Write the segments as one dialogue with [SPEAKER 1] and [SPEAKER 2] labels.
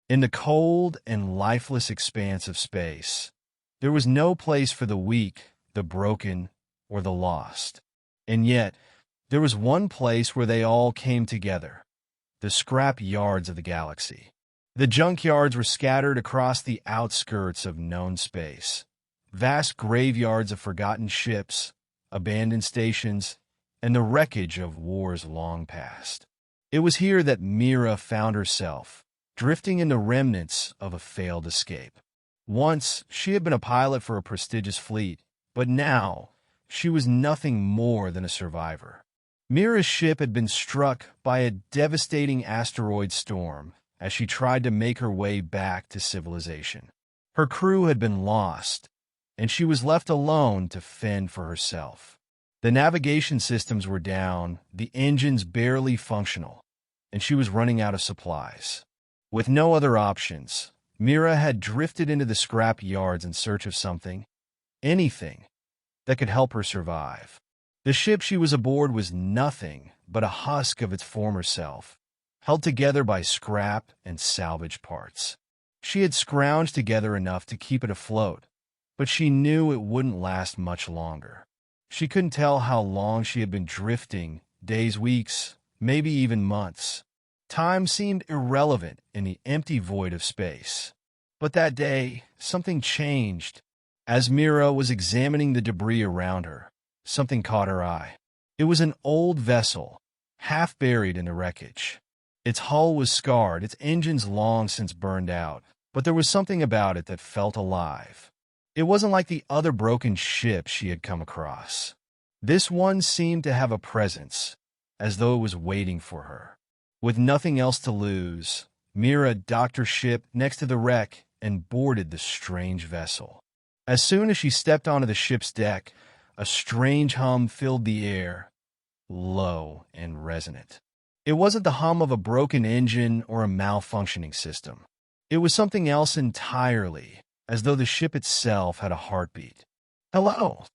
[SPEAKER 1] In the cold and lifeless expanse of space, there was no place for the weak, the broken, or the lost. And yet, there was one place where they all came together: the scrap yards of the galaxy. The junkyards were scattered across the outskirts of known space, vast graveyards of forgotten ships, abandoned stations, and the wreckage of wars long past. It was here that Mira found herself, drifting in the remnants of a failed escape. Once, she had been a pilot for a prestigious fleet, but now, she was nothing more than a survivor. Mira's ship had been struck by a devastating asteroid storm as she tried to make her way back to civilization. Her crew had been lost, and she was left alone to fend for herself. The navigation systems were down, the engines barely functional, and she was running out of supplies. With no other options, Mira had drifted into the scrap yards in search of something, anything, that could help her survive. The ship she was aboard was nothing but a husk of its former self, held together by scrap and salvage parts. She had scrounged together enough to keep it afloat, but she knew it wouldn't last much longer. She couldn't tell how long she had been drifting, days, weeks, maybe even months. Time seemed irrelevant in the empty void of space. But that day, something changed. As Mira was examining the debris around her, something caught her eye. It was an old vessel, half buried in the wreckage. Its hull was scarred, its engines long since burned out, but there was something about it that felt alive. It wasn't like the other broken ships she had come across. This one seemed to have a presence, as though it was waiting for her. With nothing else to lose, Mira docked her ship next to the wreck and boarded the strange vessel. As soon as she stepped onto the ship's deck, a strange hum filled the air, low and resonant. It wasn't the hum of a broken engine or a malfunctioning system. It was something else entirely, as though the ship itself had a heartbeat. "Hello,"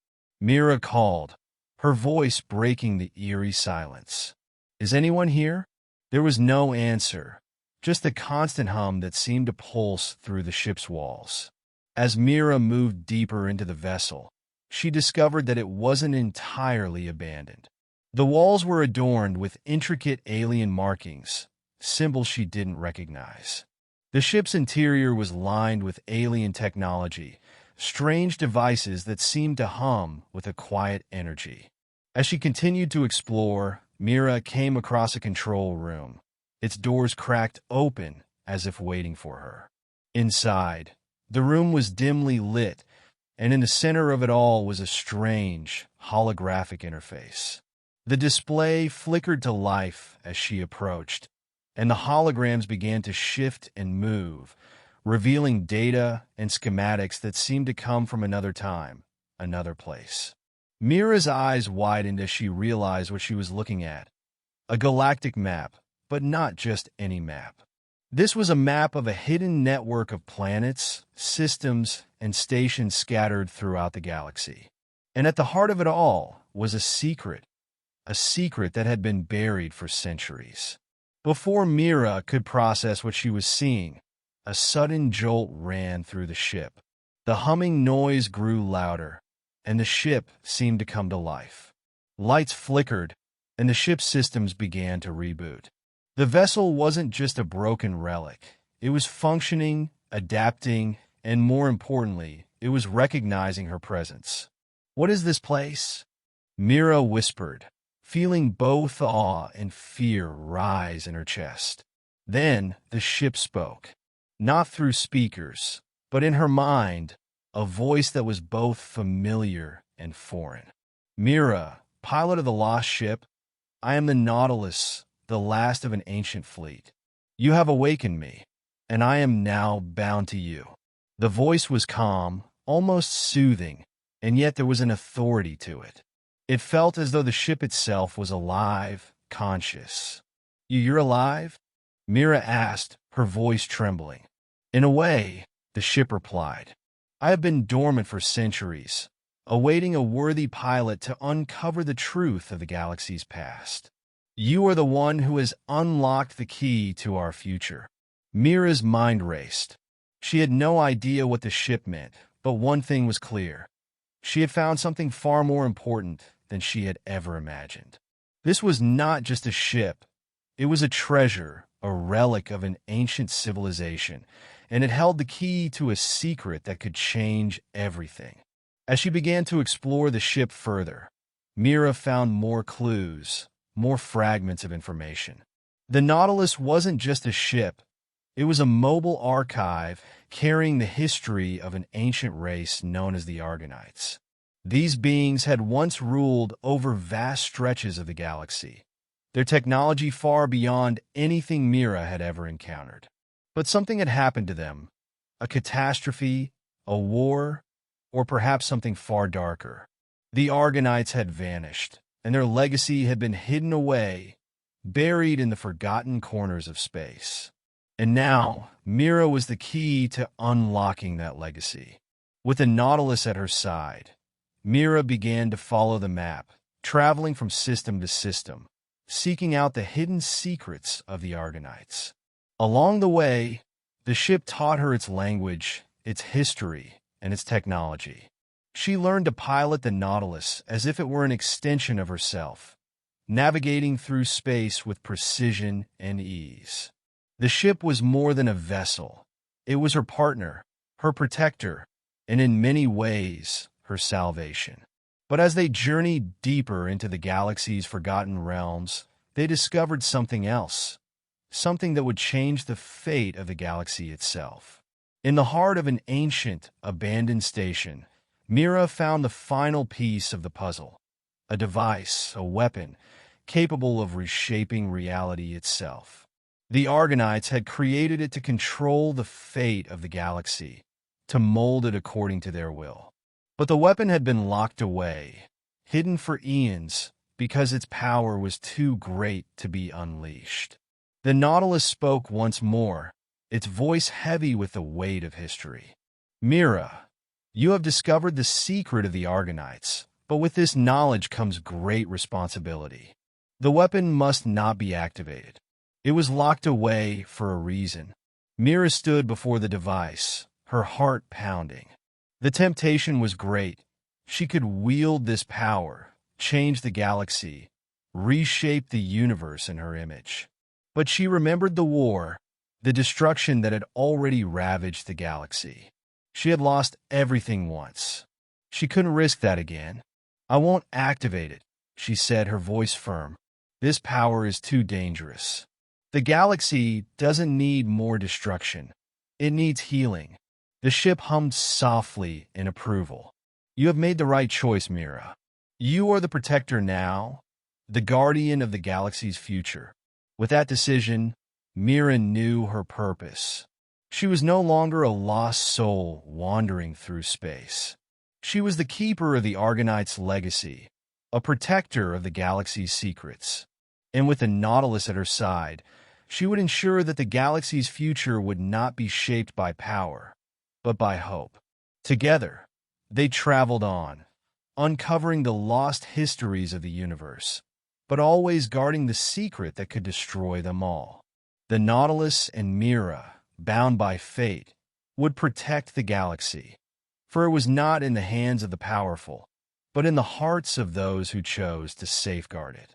[SPEAKER 1] Mira called, her voice breaking the eerie silence. "Is anyone here?" There was no answer, just a constant hum that seemed to pulse through the ship's walls. As Mira moved deeper into the vessel, she discovered that it wasn't entirely abandoned. The walls were adorned with intricate alien markings, symbols she didn't recognize. The ship's interior was lined with alien technology, strange devices that seemed to hum with a quiet energy. As she continued to explore, Mira came across a control room, its doors cracked open as if waiting for her. Inside, the room was dimly lit, and in the center of it all was a strange, holographic interface. The display flickered to life as she approached, and the holograms began to shift and move, revealing data and schematics that seemed to come from another time, another place. Mira's eyes widened as she realized what she was looking at. A galactic map, but not just any map. This was a map of a hidden network of planets, systems, and stations scattered throughout the galaxy. And at the heart of it all was a secret that had been buried for centuries. Before Mira could process what she was seeing, a sudden jolt ran through the ship. The humming noise grew louder, and the ship seemed to come to life. Lights flickered, and the ship's systems began to reboot. The vessel wasn't just a broken relic. It was functioning, adapting, and more importantly, it was recognizing her presence. "What is this place?" Mira whispered, feeling both awe and fear rise in her chest. Then the ship spoke, not through speakers, but in her mind, a voice that was both familiar and foreign. "Mira, pilot of the lost ship, I am the Nautilus, the last of an ancient fleet. You have awakened me, and I am now bound to you." The voice was calm, almost soothing, and yet there was an authority to it. It felt as though the ship itself was alive, conscious. You're alive?" Mira asked, her voice trembling. "In a way," the ship replied. "I have been dormant for centuries, awaiting a worthy pilot to uncover the truth of the galaxy's past. You are the one who has unlocked the key to our future." Mira's mind raced. She had no idea what the ship meant, but one thing was clear. She had found something far more important than she had ever imagined. This was not just a ship. It was a treasure, a relic of an ancient civilization, and it held the key to a secret that could change everything. As she began to explore the ship further, Mira found more clues, more fragments of information. The Nautilus wasn't just a ship. It was a mobile archive carrying the history of an ancient race known as the Argonauts. These beings had once ruled over vast stretches of the galaxy, their technology far beyond anything Mira had ever encountered. But something had happened to them, a catastrophe, a war, or perhaps something far darker. The Argonauts had vanished, and their legacy had been hidden away, buried in the forgotten corners of space. And now, Mira was the key to unlocking that legacy. With the Nautilus at her side, Mira began to follow the map, traveling from system to system, seeking out the hidden secrets of the Argonauts. Along the way, the ship taught her its language, its history, and its technology. She learned to pilot the Nautilus as if it were an extension of herself, navigating through space with precision and ease. The ship was more than a vessel. It was her partner, her protector, and in many ways, her salvation. But as they journeyed deeper into the galaxy's forgotten realms, they discovered something else, something that would change the fate of the galaxy itself. In the heart of an ancient, abandoned station, Mira found the final piece of the puzzle, a device, a weapon, capable of reshaping reality itself. The Argonauts had created it to control the fate of the galaxy, to mold it according to their will. But the weapon had been locked away, hidden for eons, because its power was too great to be unleashed. The Nautilus spoke once more, its voice heavy with the weight of history. Mira, you have discovered the secret of the Argonauts, but with this knowledge comes great responsibility. The weapon must not be activated. It was locked away for a reason. Mira stood before the device, her heart pounding. The temptation was great. She could wield this power, change the galaxy, reshape the universe in her image. But she remembered the war, the destruction that had already ravaged the galaxy. She had lost everything once. She couldn't risk that again. I won't activate it, she said, her voice firm. This power is too dangerous. The galaxy doesn't need more destruction. It needs healing. The ship hummed softly in approval. You have made the right choice, Mira. You are the protector now, the guardian of the galaxy's future. With that decision, Mira knew her purpose. She was no longer a lost soul wandering through space. She was the keeper of the Argonauts' legacy, a protector of the galaxy's secrets. And with the Nautilus at her side, she would ensure that the galaxy's future would not be shaped by power, but by hope. Together, they traveled on, uncovering the lost histories of the universe, but always guarding the secret that could destroy them all. The Nautilus and Mira, bound by fate, would protect the galaxy, for it was not in the hands of the powerful, but in the hearts of those who chose to safeguard it.